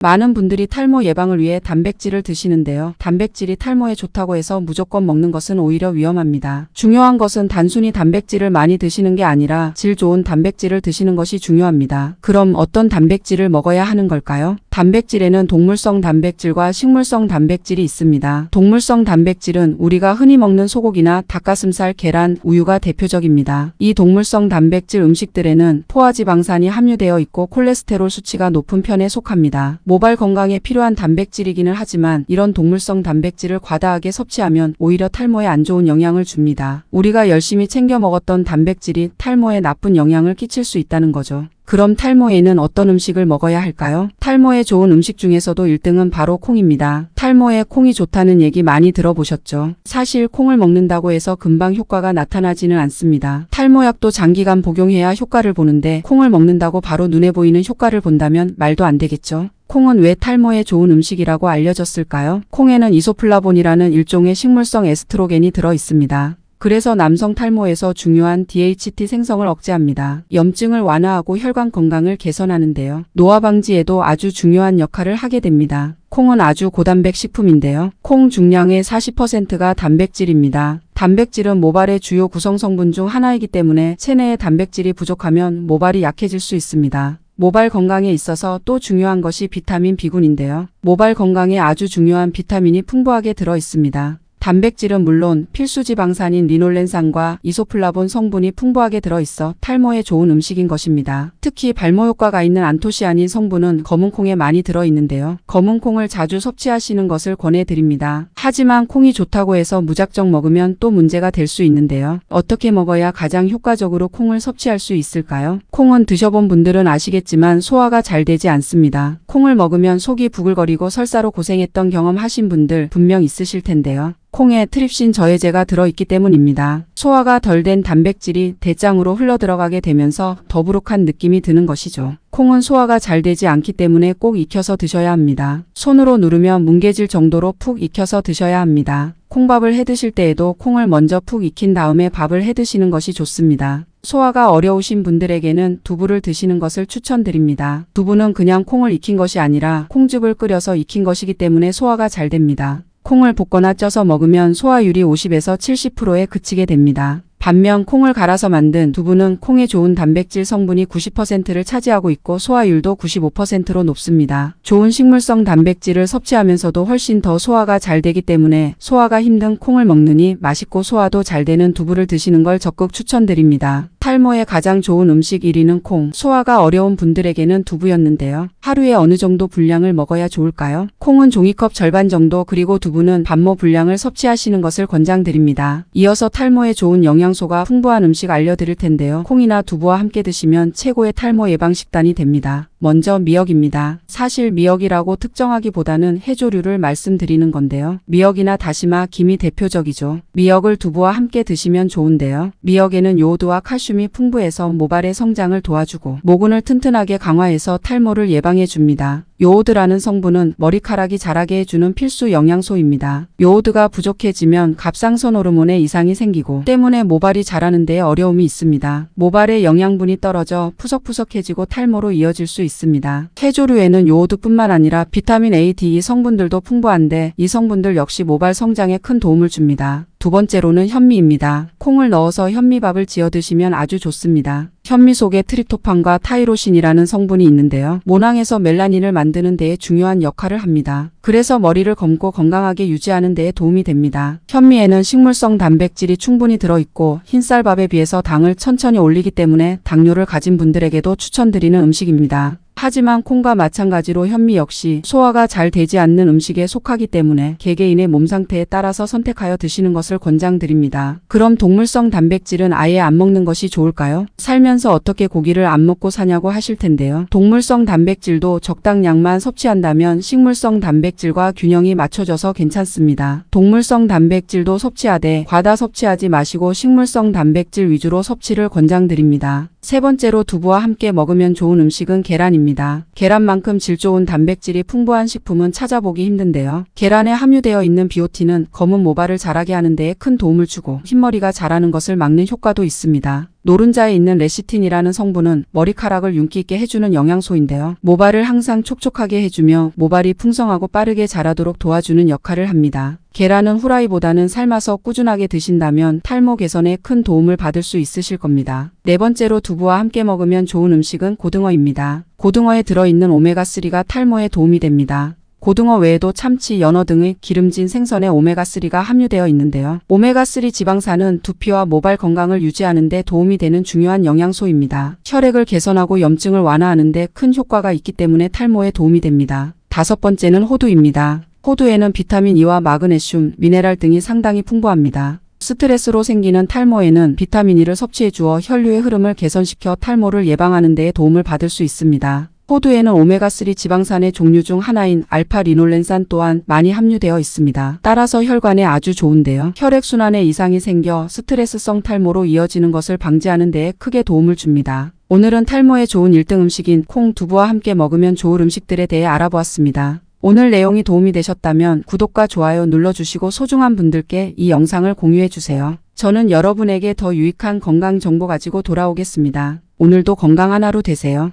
많은 분들이 탈모 예방을 위해 단백질을 드시는데요. 단백질이 탈모에 좋다고 해서 무조건 먹는 것은 오히려 위험합니다. 중요한 것은 단순히 단백질을 많이 드시는 게 아니라 질 좋은 단백질을 드시는 것이 중요합니다. 그럼 어떤 단백질을 먹어야 하는 걸까요? 단백질에는 동물성 단백질과 식물성 단백질이 있습니다. 동물성 단백질은 우리가 흔히 먹는 소고기나 닭가슴살, 계란, 우유가 대표적입니다. 이 동물성 단백질 음식들에는 포화지방산이 함유되어 있고 콜레스테롤 수치가 높은 편에 속합니다. 모발 건강에 필요한 단백질이기는 하지만 이런 동물성 단백질을 과다하게 섭취하면 오히려 탈모에 안 좋은 영향을 줍니다. 우리가 열심히 챙겨 먹었던 단백질이 탈모에 나쁜 영향을 끼칠 수 있다는 거죠. 그럼 탈모에는 어떤 음식을 먹어야 할까요? 탈모에 좋은 음식 중에서도 1등은 바로 콩입니다. 탈모에 콩이 좋다는 얘기 많이 들어보셨죠? 사실 콩을 먹는다고 해서 금방 효과가 나타나지는 않습니다. 탈모약도 장기간 복용해야 효과를 보는데 콩을 먹는다고 바로 눈에 보이는 효과를 본다면 말도 안 되겠죠? 콩은 왜 탈모에 좋은 음식이라고 알려졌을까요? 콩에는 이소플라본이라는 일종의 식물성 에스트로겐이 들어 있습니다. 그래서 남성 탈모에서 중요한 DHT 생성을 억제합니다. 염증을 완화하고 혈관 건강을 개선하는데요. 노화 방지에도 아주 중요한 역할을 하게 됩니다. 콩은 아주 고단백 식품인데요. 콩 중량의 40%가 단백질입니다. 단백질은 모발의 주요 구성 성분 중 하나이기 때문에 체내에 단백질이 부족하면 모발이 약해질 수 있습니다. 모발 건강에 있어서 또 중요한 것이 비타민 B군인데요. 모발 건강에 아주 중요한 비타민이 풍부하게 들어 있습니다. 단백질은 물론 필수지방산인 리놀렌산과 이소플라본 성분이 풍부하게 들어있어 탈모에 좋은 음식인 것입니다. 특히 발모 효과가 있는 안토시아닌 성분은 검은콩에 많이 들어있는데요. 검은콩을 자주 섭취하시는 것을 권해드립니다. 하지만 콩이 좋다고 해서 무작정 먹으면 또 문제가 될 수 있는데요. 어떻게 먹어야 가장 효과적으로 콩을 섭취할 수 있을까요? 콩은 드셔본 분들은 아시겠지만 소화가 잘 되지 않습니다. 콩을 먹으면 속이 부글거리고 설사로 고생했던 경험 하신 분들 분명 있으실 텐데요. 콩에 트립신 저해제가 들어있기 때문입니다. 소화가 덜 된 단백질이 대장으로 흘러들어가게 되면서 더부룩한 느낌이 드는 것이죠. 콩은 소화가 잘 되지 않기 때문에 꼭 익혀서 드셔야 합니다. 손으로 누르면 뭉개질 정도로 푹 익혀서 드셔야 합니다. 콩밥을 해 드실 때에도 콩을 먼저 푹 익힌 다음에 밥을 해 드시는 것이 좋습니다. 소화가 어려우신 분들에게는 두부를 드시는 것을 추천드립니다. 두부는 그냥 콩을 익힌 것이 아니라 콩즙을 끓여서 익힌 것이기 때문에 소화가 잘 됩니다. 콩을 볶거나 쪄서 먹으면 소화율이 50에서 70%에 그치게 됩니다. 반면 콩을 갈아서 만든 두부는 콩에 좋은 단백질 성분이 90%를 차지하고 있고 소화율도 95%로 높습니다. 좋은 식물성 단백질을 섭취하면서도 훨씬 더 소화가 잘 되기 때문에 소화가 힘든 콩을 먹느니 맛있고 소화도 잘 되는 두부를 드시는 걸 적극 추천드립니다. 탈모에 가장 좋은 음식 1위는 콩, 소화가 어려운 분들에게는 두부였는데요. 하루에 어느 정도 분량을 먹어야 좋을까요? 콩은 종이컵 절반 정도, 그리고 두부는 반모 분량을 섭취하시는 것을 권장드립니다. 이어서 탈모에 좋은 영양소가 풍부한 음식 알려드릴 텐데요. 콩이나 두부와 함께 드시면 최고의 탈모 예방 식단이 됩니다. 먼저 미역입니다. 사실 미역이라고 특정하기보다는 해조류를 말씀드리는 건데요. 미역이나 다시마, 김이 대표적이죠. 미역을 두부와 함께 드시면 좋은데요. 미역에는 요오드와 칼슘이 풍부해서 모발의 성장을 도와주고 모근을 튼튼하게 강화해서 탈모를 예방해줍니다. 요오드라는 성분은 머리카락이 자라게 해주는 필수 영양소입니다. 요오드가 부족해지면 갑상선 호르몬에 이상이 생기고 때문에 모발이 자라는 데 어려움이 있습니다. 모발의 영양분이 떨어져 푸석푸석해지고 탈모로 이어질 수 있습니다. 해조류에는 요오드뿐만 아니라 비타민 A, D, 성분들도 풍부한데 이 성분들 역시 모발 성장에 큰 도움을 줍니다. 두 번째로는 현미입니다. 콩을 넣어서 현미밥을 지어 드시면 아주 좋습니다. 현미 속에 트립토판과 타이로신이라는 성분이 있는데요. 모낭에서 멜라닌을 만드는 데에 중요한 역할을 합니다. 그래서 머리를 검고 건강하게 유지하는 데에 도움이 됩니다. 현미에는 식물성 단백질이 충분히 들어있고 흰쌀밥에 비해서 당을 천천히 올리기 때문에 당뇨를 가진 분들에게도 추천드리는 음식입니다. 하지만 콩과 마찬가지로 현미 역시 소화가 잘 되지 않는 음식에 속하기 때문에 개개인의 몸 상태에 따라서 선택하여 드시는 것을 권장드립니다. 그럼 동물성 단백질은 아예 안 먹는 것이 좋을까요? 살면서 어떻게 고기를 안 먹고 사냐고 하실 텐데요. 동물성 단백질도 적당량만 섭취한다면 식물성 단백질과 균형이 맞춰져서 괜찮습니다. 동물성 단백질도 섭취하되 과다 섭취하지 마시고 식물성 단백질 위주로 섭취를 권장드립니다. 세 번째로 두부와 함께 먹으면 좋은 음식은 계란입니다. 계란만큼 질 좋은 단백질이 풍부한 식품은 찾아보기 힘든데요. 계란에 함유되어 있는 비오틴은 검은 모발을 자라게 하는 데에 큰 도움을 주고 흰머리가 자라는 것을 막는 효과도 있습니다. 노른자에 있는 레시틴이라는 성분은 머리카락을 윤기 있게 해주는 영양소인데요. 모발을 항상 촉촉하게 해주며 모발이 풍성하고 빠르게 자라도록 도와주는 역할을 합니다. 계란은 후라이보다는 삶아서 꾸준하게 드신다면 탈모 개선에 큰 도움을 받을 수 있으실 겁니다. 네 번째로 두부와 함께 먹으면 좋은 음식은 고등어입니다. 고등어에 들어있는 오메가3가 탈모에 도움이 됩니다. 고등어 외에도 참치, 연어 등의 기름진 생선에 오메가3가 함유되어 있는데요. 오메가3 지방산은 두피와 모발 건강을 유지하는 데 도움이 되는 중요한 영양소입니다. 혈액을 개선하고 염증을 완화하는 데 큰 효과가 있기 때문에 탈모에 도움이 됩니다. 다섯 번째는 호두입니다. 호두에는 비타민 E와 마그네슘, 미네랄 등이 상당히 풍부합니다. 스트레스로 생기는 탈모에는 비타민 E를 섭취해 주어 혈류의 흐름을 개선시켜 탈모를 예방하는 데 도움을 받을 수 있습니다. 호두에는 오메가3 지방산의 종류 중 하나인 알파-리놀렌산 또한 많이 함유되어 있습니다. 따라서 혈관에 아주 좋은데요. 혈액순환에 이상이 생겨 스트레스성 탈모로 이어지는 것을 방지하는 데 크게 도움을 줍니다. 오늘은 탈모에 좋은 1등 음식인 콩, 두부와 함께 먹으면 좋을 음식들에 대해 알아보았습니다. 오늘 내용이 도움이 되셨다면 구독과 좋아요 눌러주시고 소중한 분들께 이 영상을 공유해주세요. 저는 여러분에게 더 유익한 건강 정보 가지고 돌아오겠습니다. 오늘도 건강한 하루 되세요.